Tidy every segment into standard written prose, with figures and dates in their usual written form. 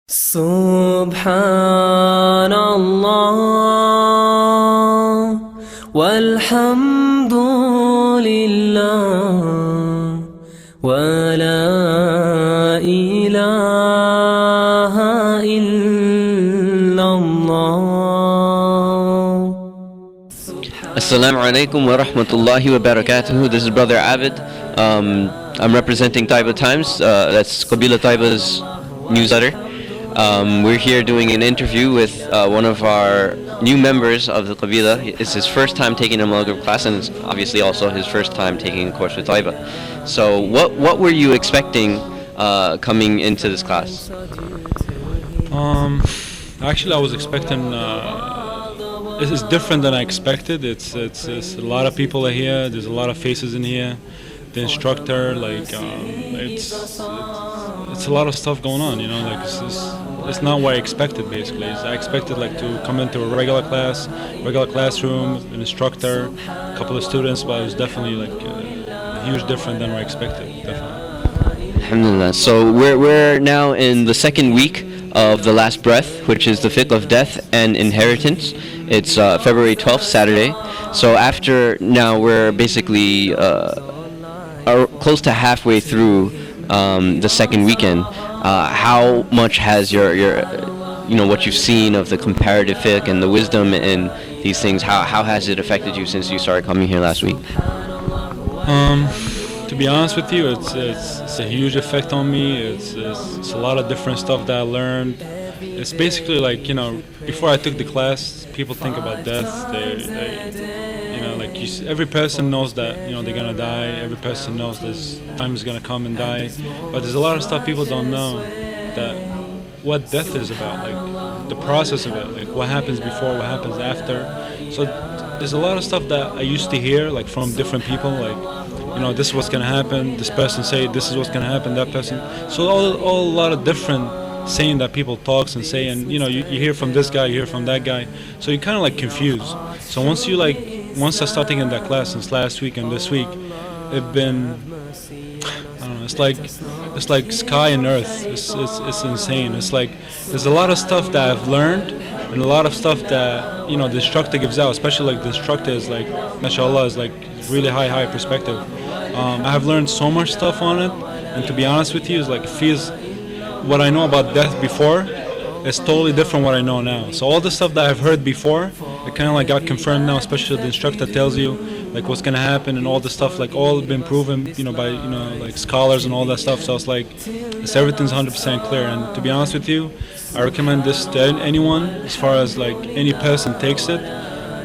سبحان الله والحمد لله ولا إله إلا الله. Assalamu alaikum wa rahmatullahi wa barakatuhu. This is Brother Abid. I'm representing Tayybah Times. That's Qabila Taybah's newsletter. We're here doing an interview with one of our new members of the Qabila. It's his first time taking a Maghrib class, and it's obviously also his first time taking a course with Tayybah. So what were you expecting coming into this class? Actually, I was expecting. It's different than I expected. It's a lot of people are here. There's a lot of faces in here. The instructor, it's a lot of stuff going on. You know, it's not what I expected. Basically, I expected to come into a regular classroom, an instructor, a couple of students, but it was definitely a huge different than what I expected. Definitely. Alhamdulillah. So we're now in the second week of the last breath, which is the fiqh of death and inheritance. It's February 12th, Saturday. So after now, we're basically close to halfway through the second weekend. How much has your what you've seen of the comparative fiqh and the wisdom in these things? How has it affected you since you started coming here last week? To be honest with you, it's a huge effect on me. It's a lot of different stuff that I learned. It's basically before I took the class, people think about death. Every person knows that they're gonna die. Every person knows this time is gonna come and die. But there's a lot of stuff people don't know, that what death is about, the process of it, what happens before, what happens after. So there's a lot of stuff that I used to hear from different people, this is what's gonna happen. This person say this is what's gonna happen. That person. So all a lot of different saying that people talks and say, and you hear from this guy, you hear from that guy. So you're kind of confused. So once I started taking that class since last week and this week, it's been, I don't know. It's like sky and earth. It's insane. It's there's a lot of stuff that I've learned, and a lot of stuff that the instructor gives out. Especially the instructor is mashallah, is really high perspective. I have learned so much stuff on it, and to be honest with you, it feels what I know about death before is totally different what I know now. So all the stuff that I've heard before, it kind of got confirmed now. Especially the instructor tells you what's gonna happen and all the stuff all been proven by scholars and all that stuff. So it's everything's 100% clear. And to be honest with you, I recommend this to anyone as far as any person takes it,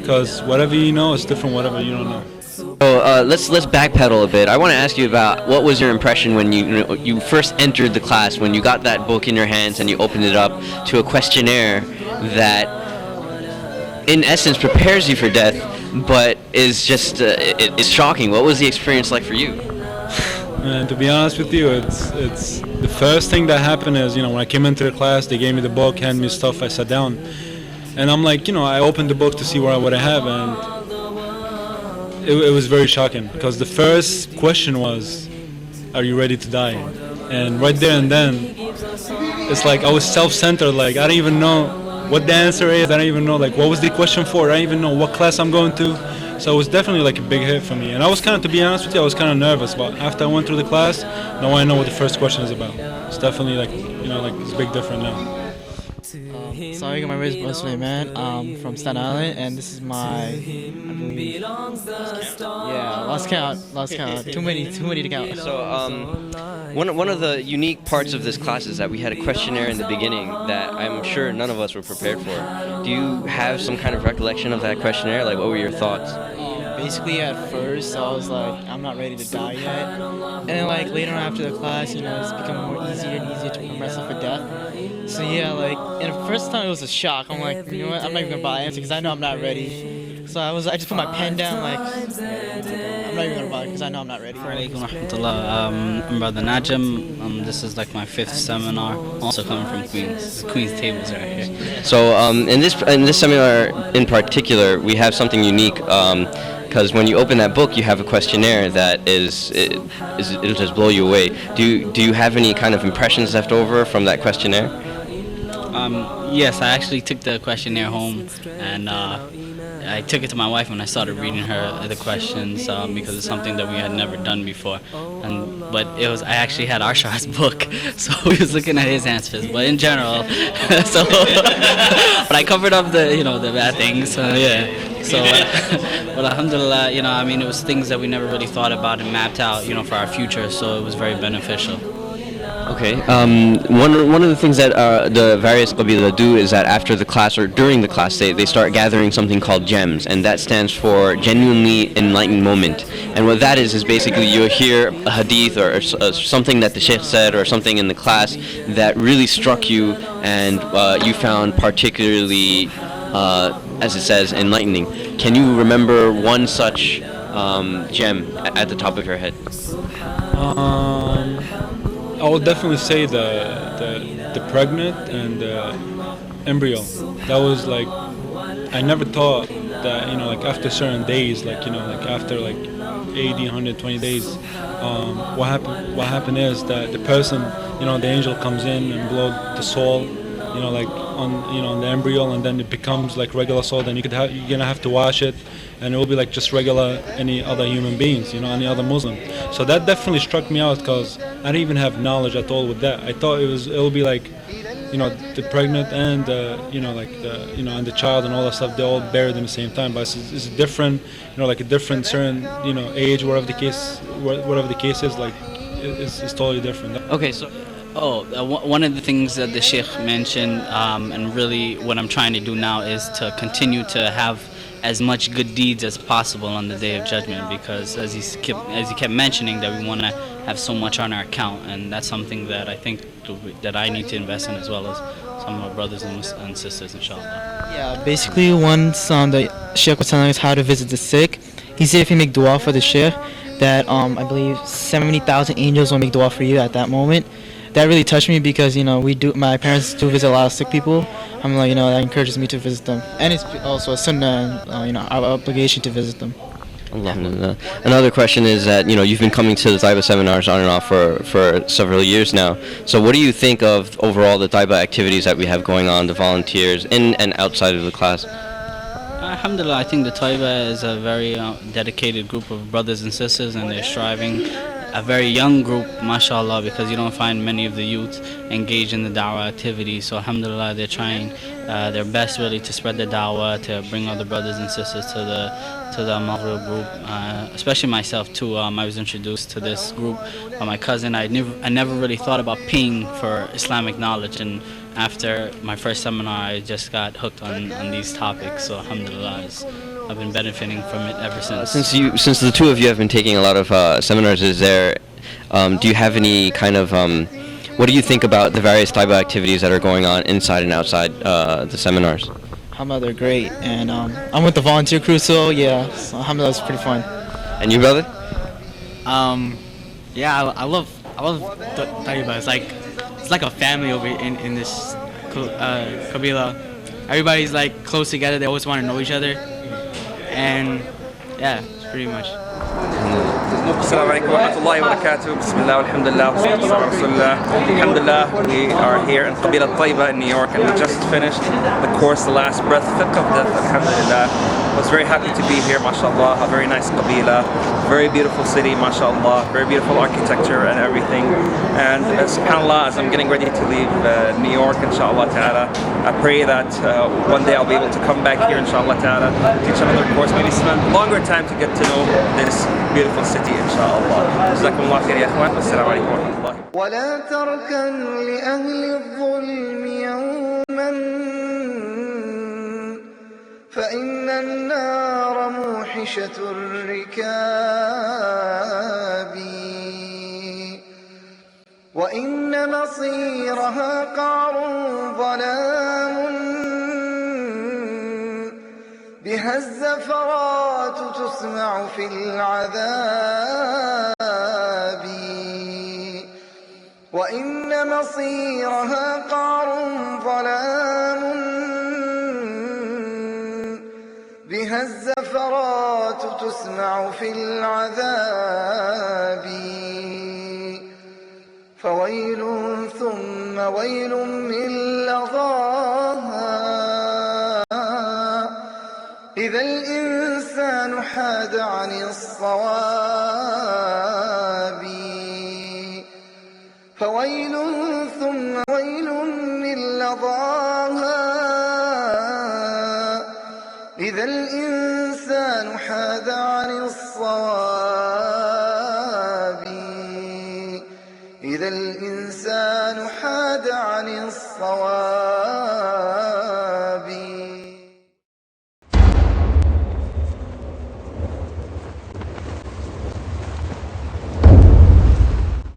because whatever you know is different whatever you don't know. So let's backpedal a bit. I want to ask you about what was your impression when you first entered the class, when you got that book in your hands and you opened it up to a questionnaire that, in essence, prepares you for death, but is just it's shocking. What was the experience like for you? And to be honest with you, it's the first thing that happened is when I came into the class, they gave me the book, handed me stuff, I sat down, and I'm I opened the book to see what I have, and it was very shocking, because the first question was, are you ready to die? And right there and then, it's I was self-centered, I don't even know what the answer is, I don't even know what was the question for, I don't even know what class I'm going to. So it was definitely a big hit for me, and I was to be honest with you, I was kind of nervous, but after I went through the class, now I know what the first question is about. It's definitely it's a big difference now. Sorry, my name is Muslim man. I'm from Staten Island, and this is my, lost count. Too many to count. So one of the unique parts of this class is that we had a questionnaire in the beginning that I'm sure none of us were prepared for. Do you have some kind of recollection of that questionnaire? What were your thoughts? Basically, at first, I was I'm not ready to die yet. And then, later on after the class, it's become more easier and easier to prepare myself for death. So, and the first time it was a shock. I'm you know what, I'm not even going to bother answering because I know I'm not ready. So I just put my pen down, I'm not even going to bother because I know I'm not ready. Alaikum rahmatullah. I'm Brother Najim. This is my fifth seminar. Also coming from Queens. Queens tables right here. So in this seminar in particular, we have something unique. Because when you open that book, you have a questionnaire that it'll just blow you away. Do you have any kind of impressions left over from that questionnaire? Yes, I actually took the questionnaire home, and I took it to my wife and I started reading her the questions because it's something that we had never done before. But I actually had Arshad's book, so we was looking at his answers. But in general, so but I covered up the bad things. So yeah. So, but alhamdulillah, I mean, it was things that we never really thought about and mapped out, for our future. So it was very beneficial. Okay. One of the things that the various qabila do is that after the class or during the class, they start gathering something called gems, and that stands for genuinely enlightened moment. And what that is basically you'll hear a hadith or something that the sheikh said or something in the class that really struck you and you found particularly, as it says, enlightening. Can you remember one such gem at the top of your head? I would definitely say the pregnant and the embryo. That was like, I never thought that like after certain days, like like after like 80, 120 days, what happened is that the person, the angel comes in and blows the soul, like on the embryo, and then it becomes like regular soul. Then you're gonna have to wash it, and it will be like just regular any other human beings, any other Muslim. So that definitely struck me out because I didn't even have knowledge at all with that. I thought it'll be like, the pregnant and and the child and all that stuff. They're all buried in the same time, but it's different, like a different certain age, whatever the case is, like it's totally different. Okay, so One of the things that the Sheikh mentioned, and really what I'm trying to do now is to continue to have as much good deeds as possible on the Day of Judgment, because as he kept mentioning that we want to have so much on our account, and that's something that I think that I need to invest in as well as some of my brothers and sisters, inshallah. Yeah, basically once the Sheikh was telling us how to visit the sick, he said if you make dua for the Sheikh, that I believe 70,000 angels will make dua for you at that moment. That really touched me because my parents do visit a lot of sick people. I'm like, that encourages me to visit them, and it's also a sunnah, our obligation to visit them. Alhamdulillah. Another question is that you've been coming to the Tayybah seminars on and off for several years now. So what do you think of overall the Tayybah activities that we have going on, the volunteers in and outside of the class? Alhamdulillah, I think the Tayybah is a very dedicated group of brothers and sisters, and they're striving. A very young group, mashallah, because you don't find many of the youth engaged in the da'wah activities. So alhamdulillah, they're trying their best really to spread the da'wah, to bring other brothers and sisters to the Maghrib group, especially myself too. I was introduced to this group by my cousin. I never really thought about paying for Islamic knowledge, and after my first seminar I just got hooked on these topics. So alhamdulillah, I've been benefiting from it ever since. Since the two of you have been taking a lot of seminars, do you have any kind of what do you think about the various Tayybah activities that are going on inside and outside the seminars? Alhamdulillah, they're great, and I'm with the volunteer crew, so yeah, so alhamdulillah, it's pretty fun. And you, brother? Yeah, I love the Tayybah. It's like a family over in this Kabila. Everybody's like close together. They always want to know each other, and yeah, it's pretty much. Assalamu alaikum wa rahmatullahi wa barakatuh. Bismillah, alhamdulillah, alhamdulillah. We are here in Qabila Tayybah in New York, and we just finished the course, The Last Breath, Fiqh of Death, alhamdulillah. I was very happy to be here, mashallah. A very nice Qabila, very beautiful city, mashallah. Very beautiful architecture and everything. And subhanallah, as I'm getting ready to leave New York, inshallah ta'ala, I pray that one day I'll be able to come back here, inshallah ta'ala, teach another course, maybe spend longer time to get to know this beautiful city, inshallah. Jazakumullah khair ya ikhwan. Assalamu alaikum wa rahmatullah. ولا تركن لأهل الظلم يوما فإن النار موحشة الركاب وإن مصيرها قعر ظلام بها الزفرات تسمع في العذاب وإن مصيرها قعر ظلام بها الزفرات تسمع في العذاب فويل ثم ويل من لظى إذا الإنسان حاد عن الصواب فويل ثم ويل للظاها إذا الإنسان حاد عن الصواب إذا الإنسان حاد عن الصواب